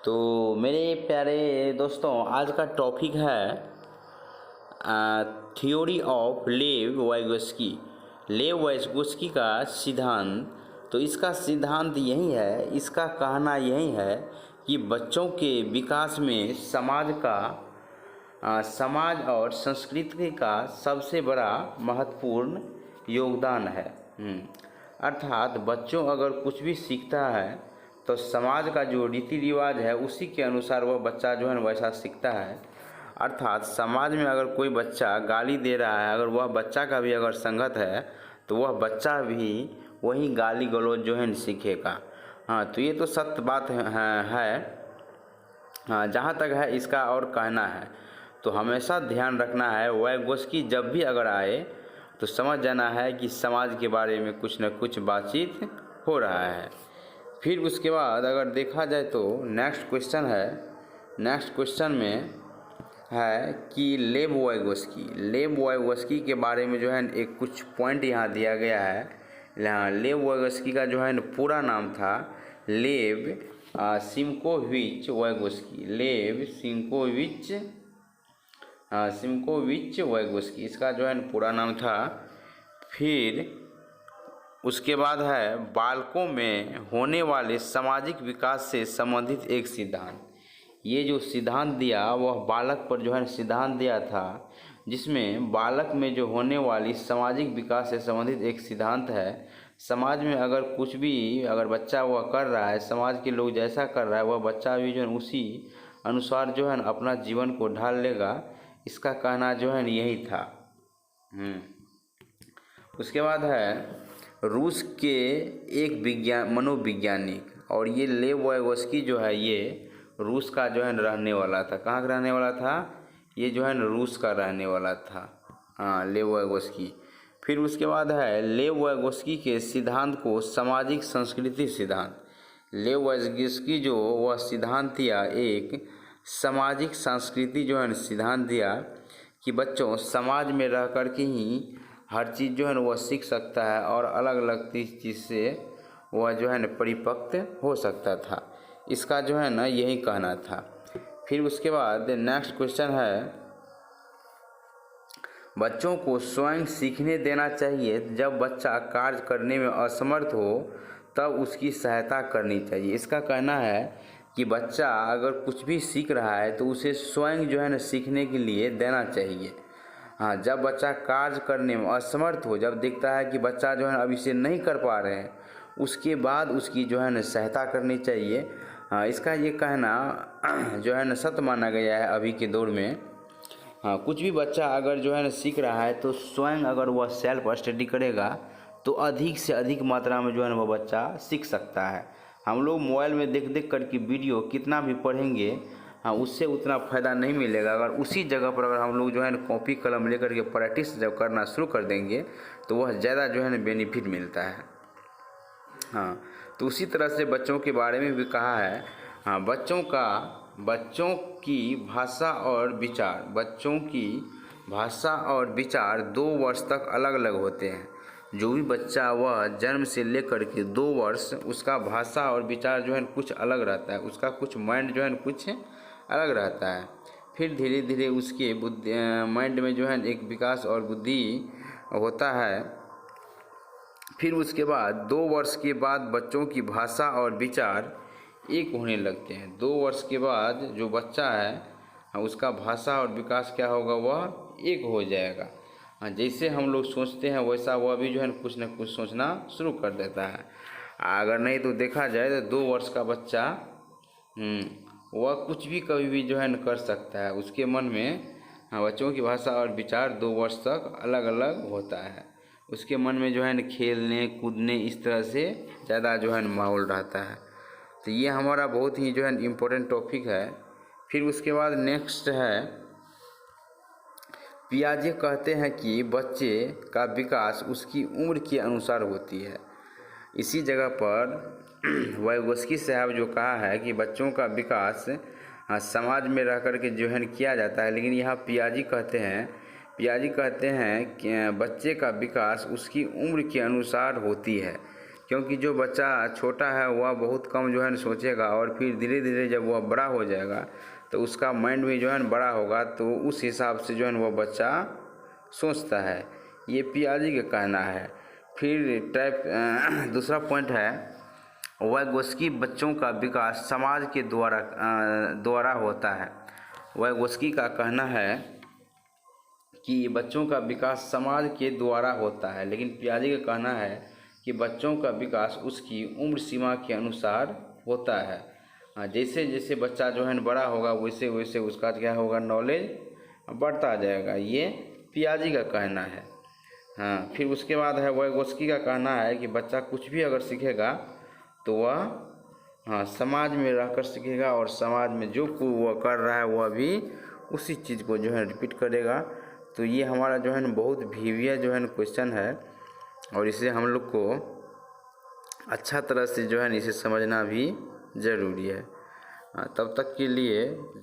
तो मेरे प्यारे दोस्तों, आज का टॉपिक है थ्योरी ऑफ लेव वाइगोस्की। लेव वाइगोस्की का सिद्धांत। तो इसका सिद्धांत यही है, इसका कहना यही है कि बच्चों के विकास में समाज और संस्कृति का सबसे बड़ा महत्वपूर्ण योगदान है। अर्थात बच्चों अगर कुछ भी सीखता है तो समाज का जो रीति रिवाज है उसी के अनुसार वह बच्चा जो है ना वैसा सीखता है। अर्थात समाज में अगर कोई बच्चा गाली दे रहा है, अगर वह बच्चा का भी अगर संगत है तो वह बच्चा भी वही गाली गलौज जो है न सीखेगा। तो ये तो सत्य बात है। जहाँ तक है इसका और कहना है तो हमेशा ध्यान रखना है, वाइगोस्की जब भी अगर आए तो समझ जाना है कि समाज के बारे में कुछ न कुछ बातचीत हो रहा है। फिर उसके बाद अगर देखा जाए तो नेक्स्ट क्वेश्चन में है कि लेव वाइगोस्की के बारे में जो है एक कुछ पॉइंट यहाँ दिया गया है। लेव वाइगोस्की का जो है न पूरा नाम था लेव सिमकोविच वाइगोस्की, इसका जो है न पूरा नाम था। फिर उसके बाद है बालकों में होने वाले सामाजिक विकास से संबंधित एक सिद्धांत। ये जो सिद्धांत दिया वह बालक पर जो है सिद्धांत दिया था, जिसमें बालक में जो होने वाली सामाजिक विकास से संबंधित एक सिद्धांत है। समाज में अगर कुछ भी अगर बच्चा वह कर रहा है, समाज के लोग जैसा कर रहा है वह बच्चा भी जो है उसी अनुसार जो है अपना जीवन को ढाल लेगा। इसका कहना जो है यही था। उसके बाद है रूस के एक मनोवैज्ञानिक, और ये लेव वाइगोस्की जो है ये रूस का जो है रहने वाला था। कहाँ का रहने वाला था? ये जो है रूस का रहने वाला था, लेव वाइगोस्की। फिर उसके बाद है लेव वाइगोस्की के सिद्धांत को सामाजिक संस्कृति सिद्धांत। लेव वाइगोस्की जो वह सिद्धांत दिया, एक सामाजिक संस्कृति जो है सिद्धांत दिया कि बच्चों समाज में रह कर के ही हर चीज़ जो है वह सीख सकता है और अलग अलग चीज़ से वह जो है परिपक्व हो सकता था। इसका जो है ना यही कहना था। फिर उसके बाद नेक्स्ट क्वेश्चन है, बच्चों को स्वयं सीखने देना चाहिए। जब बच्चा कार्य करने में असमर्थ हो तब उसकी सहायता करनी चाहिए। इसका कहना है कि बच्चा अगर कुछ भी सीख रहा है तो उसे स्वयं जो है ना सीखने के लिए देना चाहिए। जब बच्चा कार्य करने में असमर्थ हो, जब देखता है कि बच्चा जो है अब इसे नहीं कर पा रहे हैं, उसके बाद उसकी जो है ना सहायता करनी चाहिए। इसका ये कहना जो है ना सत्य माना गया है अभी के दौर में। कुछ भी बच्चा अगर जो है ना सीख रहा है तो स्वयं अगर वह सेल्फ स्टडी करेगा तो अधिक से अधिक मात्रा में जो है ना वह बच्चा सीख सकता है। हम लोग मोबाइल में देख देख करके वीडियो कितना भी पढ़ेंगे, उससे उतना फ़ायदा नहीं मिलेगा। अगर उसी जगह पर अगर हम लोग जो है ना कॉपी कलम लेकर के प्रैक्टिस जब करना शुरू कर देंगे तो वह ज़्यादा जो है ना बेनिफिट मिलता है। तो उसी तरह से बच्चों के बारे में भी कहा है। बच्चों की भाषा और विचार 2 वर्ष तक अलग अलग होते हैं। जो भी बच्चा वह जन्म से लेकर के 2 वर्ष उसका भाषा और विचार जो है कुछ अलग रहता है, उसका कुछ माइंड जो है कुछ अलग रहता है। फिर धीरे धीरे उसके माइंड में जो है एक विकास और बुद्धि होता है। फिर उसके बाद 2 वर्ष के बाद बच्चों की भाषा और विचार एक होने लगते हैं। 2 वर्ष के बाद जो बच्चा है उसका भाषा और विकास क्या होगा, वह एक हो जाएगा। जैसे हम लोग सोचते हैं वैसा वह भी जो है कुछ न कुछ सोचना शुरू कर देता है। अगर नहीं तो देखा जाए तो 2 वर्ष का बच्चा वह कुछ भी कभी भी जो है न कर सकता है। उसके मन में बच्चों की भाषा और विचार 2 वर्ष तक अलग अलग होता है। उसके मन में जो है न खेलने कूदने इस तरह से ज़्यादा जो है न माहौल रहता है। तो ये हमारा बहुत ही जो है इम्पोर्टेंट टॉपिक है। फिर उसके बाद नेक्स्ट है, पियाजे कहते हैं कि बच्चे का विकास उसकी उम्र के अनुसार होती है। इसी जगह पर वाइगोस्की साहब जो कहा है कि बच्चों का विकास समाज में रह कर के जो है किया जाता है, लेकिन यहाँ पियाजे कहते हैं कि बच्चे का विकास उसकी उम्र के अनुसार होती है। क्योंकि जो बच्चा छोटा है वह बहुत कम जो है सोचेगा, और फिर धीरे धीरे जब वह बड़ा हो जाएगा तो उसका माइंड भी जो है बड़ा होगा, तो उस हिसाब से जो है वह बच्चा सोचता है। ये पियाजी का कहना है। फिर दूसरा पॉइंट है, वाइगोस्की बच्चों का विकास समाज के द्वारा होता है। वाइगोस्की का कहना है कि बच्चों का विकास समाज के द्वारा होता है, लेकिन पियाजी का कहना है कि बच्चों का विकास उसकी उम्र सीमा के अनुसार होता है। जैसे जैसे बच्चा जो है बड़ा होगा वैसे वैसे उसका क्या होगा, नॉलेज बढ़ता जाएगा। ये पियाजी का कहना है। हाँ, फिर उसके बाद है वाइगोस्की का कहना है कि बच्चा कुछ भी अगर सीखेगा तो वह समाज में रहकर सीखेगा, और समाज में जो वह कर रहा है वह भी उसी चीज़ को जो है रिपीट करेगा। तो ये हमारा जो है बहुत वीवियर जो है क्वेश्चन है, और इसे हम लोग को अच्छा तरह से जो है इसे समझना भी ज़रूरी है। तब तक के लिए